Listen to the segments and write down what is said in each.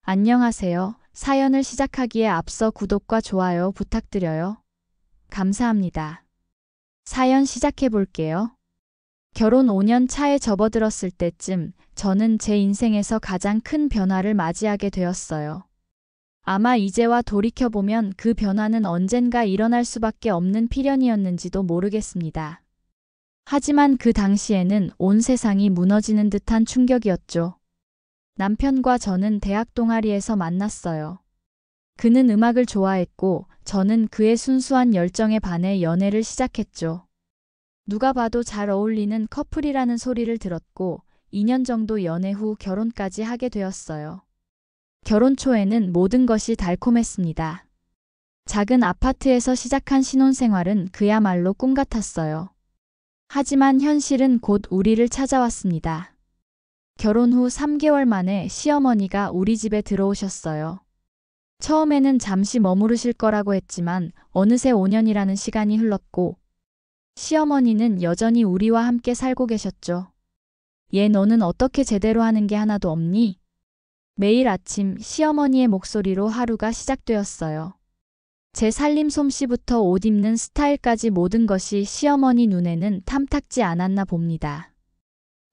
안녕하세요. 사연을 시작하기에 앞서 구독과 좋아요 부탁드려요. 감사합니다. 사연 시작해 볼게요. 결혼 5년 차에 접어들었을 때쯤 저는 제 인생에서 가장 큰 변화를 맞이하게 되었어요. 아마 이제와 돌이켜보면 그 변화는 언젠가 일어날 수밖에 없는 필연이었는지도 모르겠습니다. 하지만 그 당시에는 온 세상이 무너지는 듯한 충격이었죠. 남편과 저는 대학 동아리에서 만났어요. 그는 음악을 좋아했고 저는 그의 순수한 열정에 반해 연애를 시작했죠. 누가 봐도 잘 어울리는 커플이라는 소리를 들었고 2년 정도 연애 후 결혼까지 하게 되었어요. 결혼 초에는 모든 것이 달콤했습니다. 작은 아파트에서 시작한 신혼생활은 그야말로 꿈 같았어요. 하지만 현실은 곧 우리를 찾아왔습니다. 결혼 후 3개월 만에 시어머니가 우리 집에 들어오셨어요. 처음에는 잠시 머무르실 거라고 했지만 어느새 5년이라는 시간이 흘렀고 시어머니는 여전히 우리와 함께 살고 계셨죠. 얘 너는 어떻게 제대로 하는 게 하나도 없니? 매일 아침 시어머니의 목소리로 하루가 시작되었어요. 제 살림 솜씨부터 옷 입는 스타일까지 모든 것이 시어머니 눈에는 탐탁지 않았나 봅니다.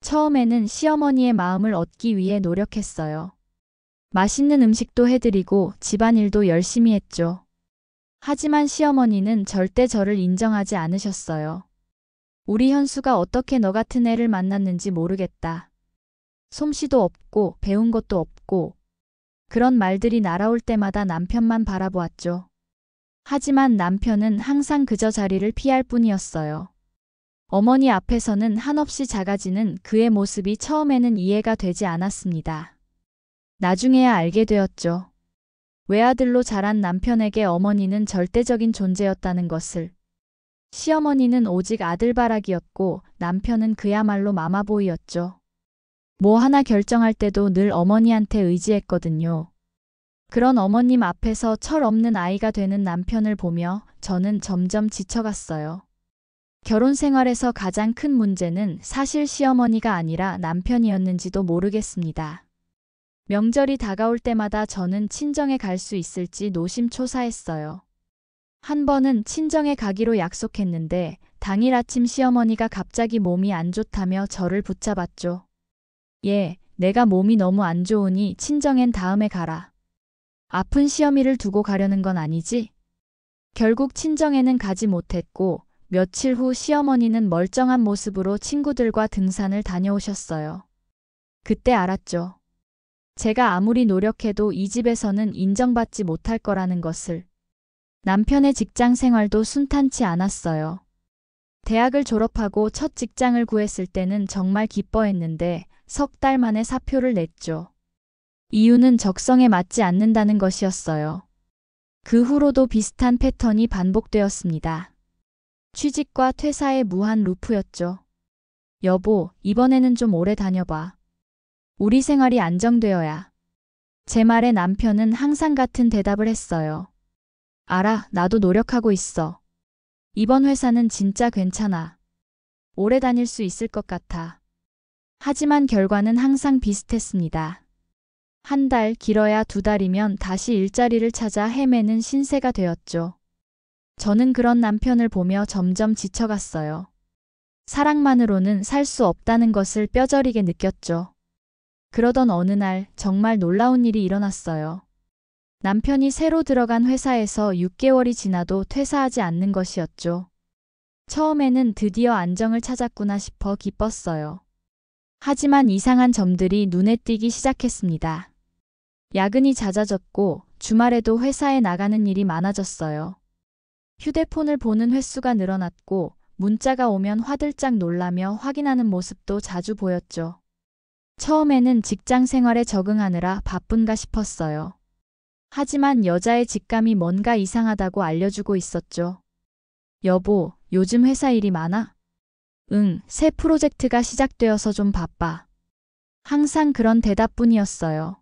처음에는 시어머니의 마음을 얻기 위해 노력했어요. 맛있는 음식도 해드리고 집안일도 열심히 했죠. 하지만 시어머니는 절대 저를 인정하지 않으셨어요. 우리 현수가 어떻게 너 같은 애를 만났는지 모르겠다. 솜씨도 없고 배운 것도 없고 그런 말들이 날아올 때마다 남편만 바라보았죠. 하지만 남편은 항상 그저 자리를 피할 뿐이었어요. 어머니 앞에서는 한없이 작아지는 그의 모습이 처음에는 이해가 되지 않았습니다. 나중에야 알게 되었죠. 외아들로 자란 남편에게 어머니는 절대적인 존재였다는 것을. 시어머니는 오직 아들바라기였고 남편은 그야말로 마마보이였죠. 뭐 하나 결정할 때도 늘 어머니한테 의지했거든요. 그런 어머님 앞에서 철없는 아이가 되는 남편을 보며 저는 점점 지쳐갔어요. 결혼 생활에서 가장 큰 문제는 사실 시어머니가 아니라 남편이었는지도 모르겠습니다. 명절이 다가올 때마다 저는 친정에 갈 수 있을지 노심초사했어요. 한 번은 친정에 가기로 약속했는데 당일 아침 시어머니가 갑자기 몸이 안 좋다며 저를 붙잡았죠. 예, 내가 몸이 너무 안 좋으니 친정엔 다음에 가라. 아픈 시어미를 두고 가려는 건 아니지? 결국 친정에는 가지 못했고 며칠 후 시어머니는 멀쩡한 모습으로 친구들과 등산을 다녀오셨어요. 그때 알았죠. 제가 아무리 노력해도 이 집에서는 인정받지 못할 거라는 것을. 남편의 직장 생활도 순탄치 않았어요. 대학을 졸업하고 첫 직장을 구했을 때는 정말 기뻐했는데 석 달 만에 사표를 냈죠. 이유는 적성에 맞지 않는다는 것이었어요. 그 후로도 비슷한 패턴이 반복되었습니다. 취직과 퇴사의 무한 루프였죠. 여보, 이번에는 좀 오래 다녀봐. 우리 생활이 안정되어야. 제 말에 남편은 항상 같은 대답을 했어요. 알아, 나도 노력하고 있어. 이번 회사는 진짜 괜찮아. 오래 다닐 수 있을 것 같아. 하지만 결과는 항상 비슷했습니다. 한 달, 길어야 2달이면 다시 일자리를 찾아 헤매는 신세가 되었죠. 저는 그런 남편을 보며 점점 지쳐갔어요. 사랑만으로는 살 수 없다는 것을 뼈저리게 느꼈죠. 그러던 어느 날 정말 놀라운 일이 일어났어요. 남편이 새로 들어간 회사에서 6개월이 지나도 퇴사하지 않는 것이었죠. 처음에는 드디어 안정을 찾았구나 싶어 기뻤어요. 하지만 이상한 점들이 눈에 띄기 시작했습니다. 야근이 잦아졌고 주말에도 회사에 나가는 일이 많아졌어요. 휴대폰을 보는 횟수가 늘어났고 문자가 오면 화들짝 놀라며 확인하는 모습도 자주 보였죠. 처음에는 직장 생활에 적응하느라 바쁜가 싶었어요. 하지만 여자의 직감이 뭔가 이상하다고 알려주고 있었죠. 여보, 요즘 회사 일이 많아? 응, 새 프로젝트가 시작되어서 좀 바빠. 항상 그런 대답뿐이었어요.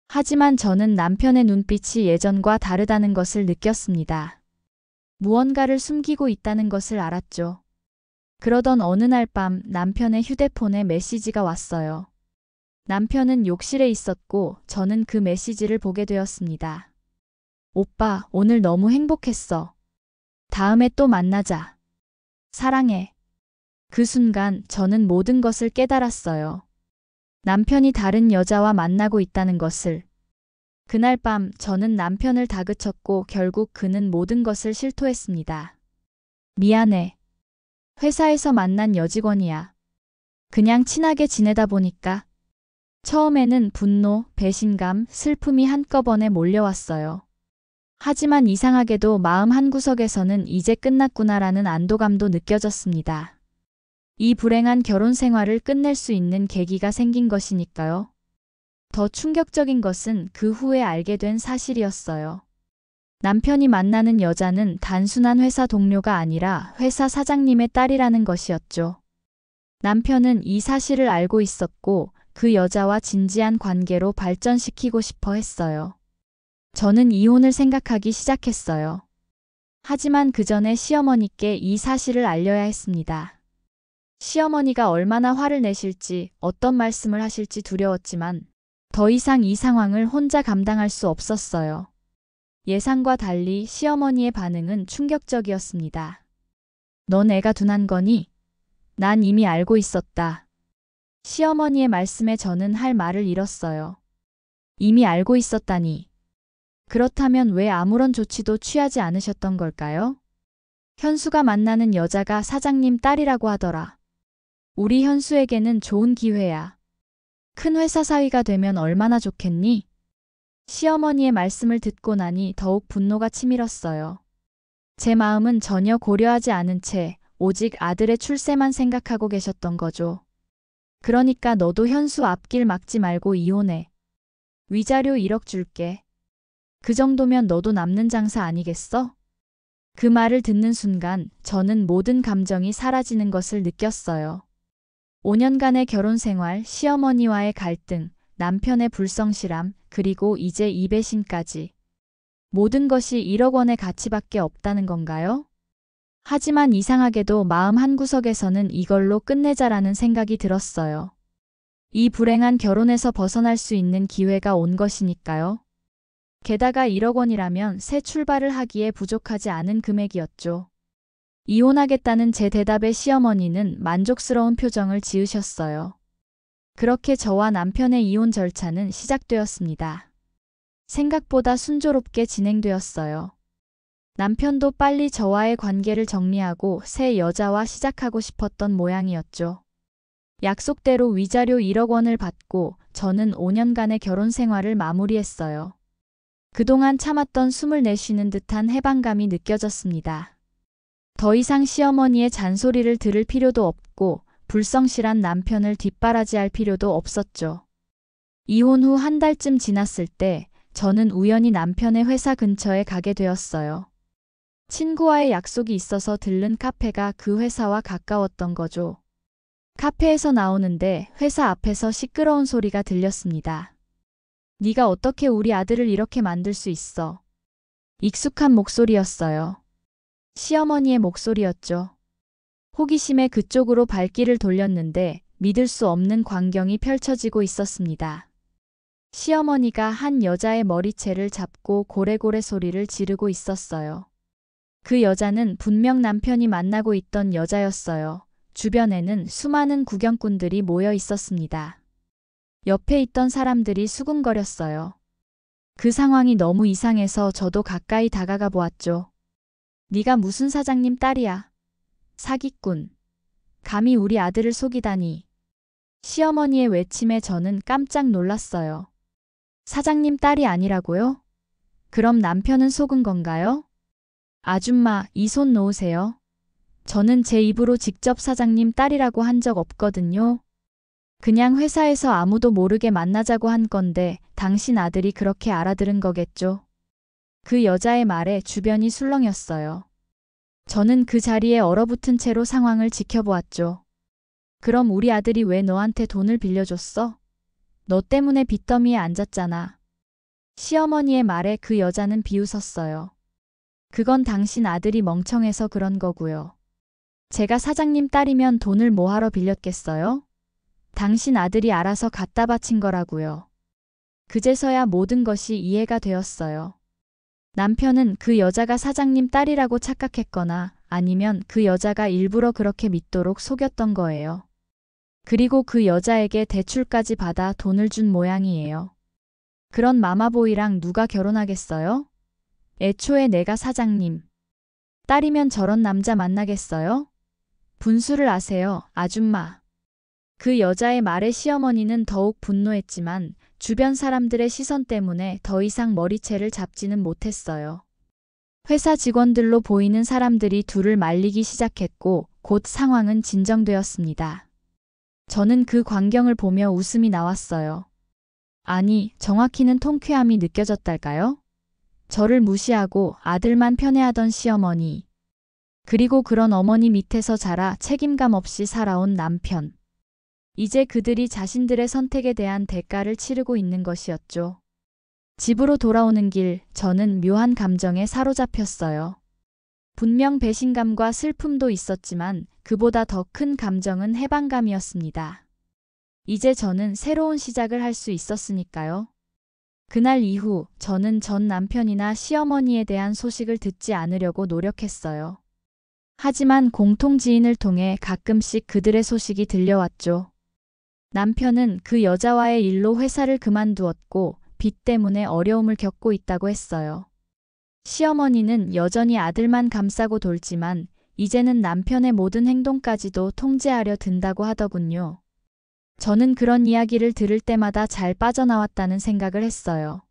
하지만 저는 남편의 눈빛이 예전과 다르다는 것을 느꼈습니다. 무언가를 숨기고 있다는 것을 알았죠. 그러던 어느 날 밤 남편의 휴대폰에 메시지가 왔어요. 남편은 욕실에 있었고 저는 그 메시지를 보게 되었습니다. 오빠, 오늘 너무 행복했어. 다음에 또 만나자. 사랑해. 그 순간 저는 모든 것을 깨달았어요. 남편이 다른 여자와 만나고 있다는 것을. 그날 밤 저는 남편을 다그쳤고 결국 그는 모든 것을 실토했습니다. 미안해. 회사에서 만난 여직원이야. 그냥 친하게 지내다 보니까. 처음에는 분노, 배신감, 슬픔이 한꺼번에 몰려왔어요. 하지만 이상하게도 마음 한구석에서는 이제 끝났구나라는 안도감도 느껴졌습니다. 이 불행한 결혼 생활을 끝낼 수 있는 계기가 생긴 것이니까요. 더 충격적인 것은 그 후에 알게 된 사실이었어요. 남편이 만나는 여자는 단순한 회사 동료가 아니라 회사 사장님의 딸이라는 것이었죠. 남편은 이 사실을 알고 있었고 그 여자와 진지한 관계로 발전시키고 싶어 했어요. 저는 이혼을 생각하기 시작했어요. 하지만 그 전에 시어머니께 이 사실을 알려야 했습니다. 시어머니가 얼마나 화를 내실지, 어떤 말씀을 하실지 두려웠지만 더 이상 이 상황을 혼자 감당할 수 없었어요. 예상과 달리 시어머니의 반응은 충격적이었습니다. 넌 애가 둔한 거니? 난 이미 알고 있었다. 시어머니의 말씀에 저는 할 말을 잃었어요. 이미 알고 있었다니. 그렇다면 왜 아무런 조치도 취하지 않으셨던 걸까요? 현수가 만나는 여자가 사장님 딸이라고 하더라. 우리 현수에게는 좋은 기회야. 큰 회사 사위가 되면 얼마나 좋겠니? 시어머니의 말씀을 듣고 나니 더욱 분노가 치밀었어요. 제 마음은 전혀 고려하지 않은 채 오직 아들의 출세만 생각하고 계셨던 거죠. 그러니까 너도 현수 앞길 막지 말고 이혼해. 위자료 1억 줄게. 그 정도면 너도 남는 장사 아니겠어? 그 말을 듣는 순간 저는 모든 감정이 사라지는 것을 느꼈어요. 5년간의 결혼 생활, 시어머니와의 갈등, 남편의 불성실함, 그리고 이제 이 배신까지. 모든 것이 1억 원의 가치밖에 없다는 건가요? 하지만 이상하게도 마음 한구석에서는 이걸로 끝내자라는 생각이 들었어요. 이 불행한 결혼에서 벗어날 수 있는 기회가 온 것이니까요. 게다가 1억 원이라면 새 출발을 하기에 부족하지 않은 금액이었죠. 이혼하겠다는 제 대답에 시어머니는 만족스러운 표정을 지으셨어요. 그렇게 저와 남편의 이혼 절차는 시작되었습니다. 생각보다 순조롭게 진행되었어요. 남편도 빨리 저와의 관계를 정리하고 새 여자와 시작하고 싶었던 모양이었죠. 약속대로 위자료 1억 원을 받고 저는 5년간의 결혼 생활을 마무리했어요. 그동안 참았던 숨을 내쉬는 듯한 해방감이 느껴졌습니다. 더 이상 시어머니의 잔소리를 들을 필요도 없고 불성실한 남편을 뒷바라지할 필요도 없었죠. 이혼 후 한 달쯤 지났을 때 저는 우연히 남편의 회사 근처에 가게 되었어요. 친구와의 약속이 있어서 들른 카페가 그 회사와 가까웠던 거죠. 카페에서 나오는데 회사 앞에서 시끄러운 소리가 들렸습니다. 네가 어떻게 우리 아들을 이렇게 만들 수 있어? 익숙한 목소리였어요. 시어머니의 목소리였죠. 호기심에 그쪽으로 발길을 돌렸는데 믿을 수 없는 광경이 펼쳐지고 있었습니다. 시어머니가 한 여자의 머리채를 잡고 고래고래 소리를 지르고 있었어요. 그 여자는 분명 남편이 만나고 있던 여자였어요. 주변에는 수많은 구경꾼들이 모여 있었습니다. 옆에 있던 사람들이 수군거렸어요. 그 상황이 너무 이상해서 저도 가까이 다가가 보았죠. 네가 무슨 사장님 딸이야? 사기꾼. 감히 우리 아들을 속이다니. 시어머니의 외침에 저는 깜짝 놀랐어요. 사장님 딸이 아니라고요? 그럼 남편은 속은 건가요? 아줌마, 이 손 놓으세요. 저는 제 입으로 직접 사장님 딸이라고 한 적 없거든요. 그냥 회사에서 아무도 모르게 만나자고 한 건데 당신 아들이 그렇게 알아들은 거겠죠. 그 여자의 말에 주변이 술렁였어요. 저는 그 자리에 얼어붙은 채로 상황을 지켜보았죠. 그럼 우리 아들이 왜 너한테 돈을 빌려줬어? 너 때문에 빚더미에 앉았잖아. 시어머니의 말에 그 여자는 비웃었어요. 그건 당신 아들이 멍청해서 그런 거고요. 제가 사장님 딸이면 돈을 뭐하러 빌렸겠어요? 당신 아들이 알아서 갖다 바친 거라고요. 그제서야 모든 것이 이해가 되었어요. 남편은 그 여자가 사장님 딸이라고 착각했거나 아니면 그 여자가 일부러 그렇게 믿도록 속였던 거예요. 그리고 그 여자에게 대출까지 받아 돈을 준 모양이에요. 그런 마마보이랑 누가 결혼하겠어요? 애초에 내가 사장님 딸이면 저런 남자 만나겠어요? 분수를 아세요, 아줌마. 그 여자의 말에 시어머니는 더욱 분노했지만 주변 사람들의 시선 때문에 더 이상 머리채를 잡지는 못했어요. 회사 직원들로 보이는 사람들이 둘을 말리기 시작했고 곧 상황은 진정되었습니다. 저는 그 광경을 보며 웃음이 나왔어요. 아니, 정확히는 통쾌함이 느껴졌달까요? 저를 무시하고 아들만 편애하던 시어머니. 그리고 그런 어머니 밑에서 자라 책임감 없이 살아온 남편. 이제 그들이 자신들의 선택에 대한 대가를 치르고 있는 것이었죠. 집으로 돌아오는 길, 저는 묘한 감정에 사로잡혔어요. 분명 배신감과 슬픔도 있었지만 그보다 더 큰 감정은 해방감이었습니다. 이제 저는 새로운 시작을 할 수 있었으니까요. 그날 이후 저는 전 남편이나 시어머니에 대한 소식을 듣지 않으려고 노력했어요. 하지만 공통지인을 통해 가끔씩 그들의 소식이 들려왔죠. 남편은 그 여자와의 일로 회사를 그만두었고 빚 때문에 어려움을 겪고 있다고 했어요. 시어머니는 여전히 아들만 감싸고 돌지만 이제는 남편의 모든 행동까지도 통제하려 든다고 하더군요. 저는 그런 이야기를 들을 때마다 잘 빠져나왔다는 생각을 했어요.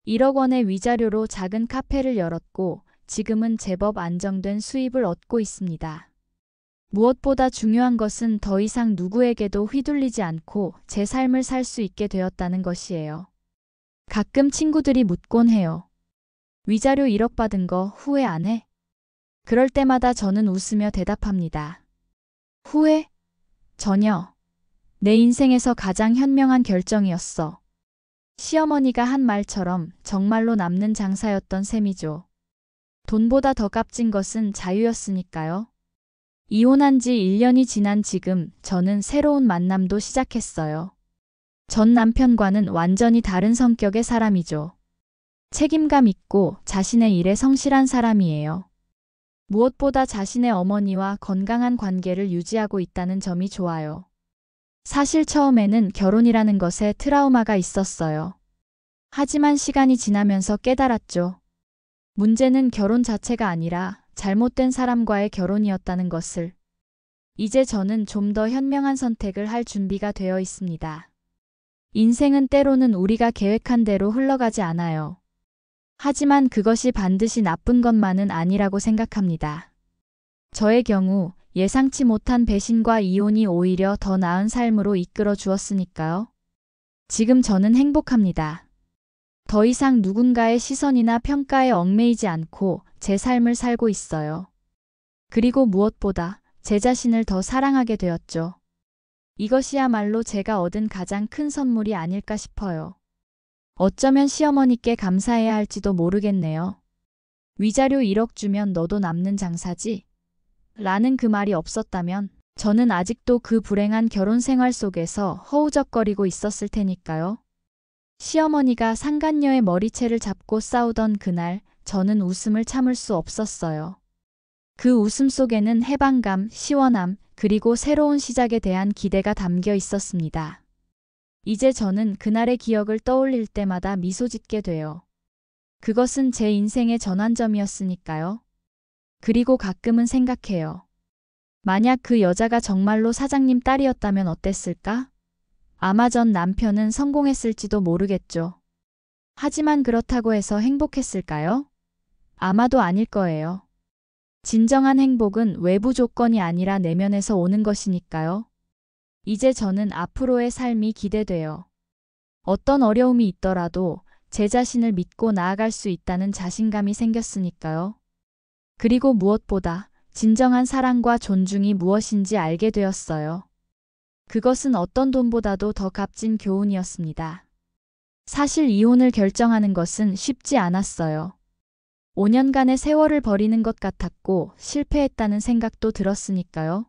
1억 원의 위자료로 작은 카페를 열었고 지금은 제법 안정된 수입을 얻고 있습니다. 무엇보다 중요한 것은 더 이상 누구에게도 휘둘리지 않고 제 삶을 살 수 있게 되었다는 것이에요. 가끔 친구들이 묻곤 해요. 위자료 1억 받은 거 후회 안 해? 그럴 때마다 저는 웃으며 대답합니다. 후회? 전혀. 내 인생에서 가장 현명한 결정이었어. 시어머니가 한 말처럼 정말로 남는 장사였던 셈이죠. 돈보다 더 값진 것은 자유였으니까요. 이혼한 지 1년이 지난 지금 저는 새로운 만남도 시작했어요. 전 남편과는 완전히 다른 성격의 사람이죠. 책임감 있고 자신의 일에 성실한 사람이에요. 무엇보다 자신의 어머니와 건강한 관계를 유지하고 있다는 점이 좋아요. 사실 처음에는 결혼이라는 것에 트라우마가 있었어요. 하지만 시간이 지나면서 깨달았죠. 문제는 결혼 자체가 아니라 잘못된 사람과의 결혼이었다는 것을. 이제 저는 좀 더 현명한 선택을 할 준비가 되어 있습니다. 인생은 때로는 우리가 계획한 대로 흘러가지 않아요. 하지만 그것이 반드시 나쁜 것만은 아니라고 생각합니다. 저의 경우 예상치 못한 배신과 이혼이 오히려 더 나은 삶으로 이끌어 주었으니까요. 지금 저는 행복합니다. 더 이상 누군가의 시선이나 평가에 얽매이지 않고 제 삶을 살고 있어요. 그리고 무엇보다 제 자신을 더 사랑하게 되었죠. 이것이야말로 제가 얻은 가장 큰 선물이 아닐까 싶어요. 어쩌면 시어머니께 감사해야 할지도 모르겠네요. 위자료 1억 주면 너도 남는 장사지? 라는 그 말이 없었다면 저는 아직도 그 불행한 결혼 생활 속에서 허우적거리고 있었을 테니까요. 시어머니가 상간녀의 머리채를 잡고 싸우던 그날 저는 웃음을 참을 수 없었어요. 그 웃음 속에는 해방감, 시원함, 그리고 새로운 시작에 대한 기대가 담겨 있었습니다. 이제 저는 그날의 기억을 떠올릴 때마다 미소 짓게 돼요. 그것은 제 인생의 전환점이었으니까요. 그리고 가끔은 생각해요. 만약 그 여자가 정말로 사장님 딸이었다면 어땠을까? 아마 전 남편은 성공했을지도 모르겠죠. 하지만 그렇다고 해서 행복했을까요? 아마도 아닐 거예요. 진정한 행복은 외부 조건이 아니라 내면에서 오는 것이니까요. 이제 저는 앞으로의 삶이 기대돼요. 어떤 어려움이 있더라도 제 자신을 믿고 나아갈 수 있다는 자신감이 생겼으니까요. 그리고 무엇보다 진정한 사랑과 존중이 무엇인지 알게 되었어요. 그것은 어떤 돈보다도 더 값진 교훈이었습니다. 사실 이혼을 결정하는 것은 쉽지 않았어요. 5년간의 세월을 버리는 것 같았고 실패했다는 생각도 들었으니까요.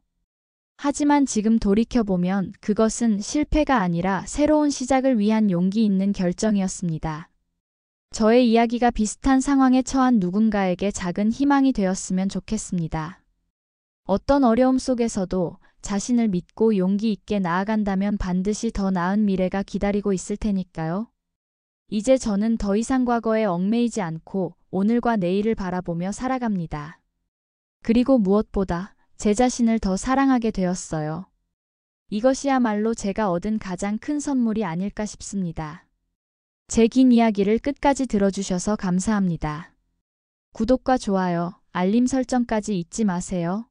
하지만 지금 돌이켜보면 그것은 실패가 아니라 새로운 시작을 위한 용기 있는 결정이었습니다. 저의 이야기가 비슷한 상황에 처한 누군가에게 작은 희망이 되었으면 좋겠습니다. 어떤 어려움 속에서도 자신을 믿고 용기 있게 나아간다면 반드시 더 나은 미래가 기다리고 있을 테니까요. 이제 저는 더 이상 과거에 얽매이지 않고 오늘과 내일을 바라보며 살아갑니다. 그리고 무엇보다 제 자신을 더 사랑하게 되었어요. 이것이야말로 제가 얻은 가장 큰 선물이 아닐까 싶습니다. 제 긴 이야기를 끝까지 들어주셔서 감사합니다. 구독과 좋아요, 알림 설정까지 잊지 마세요.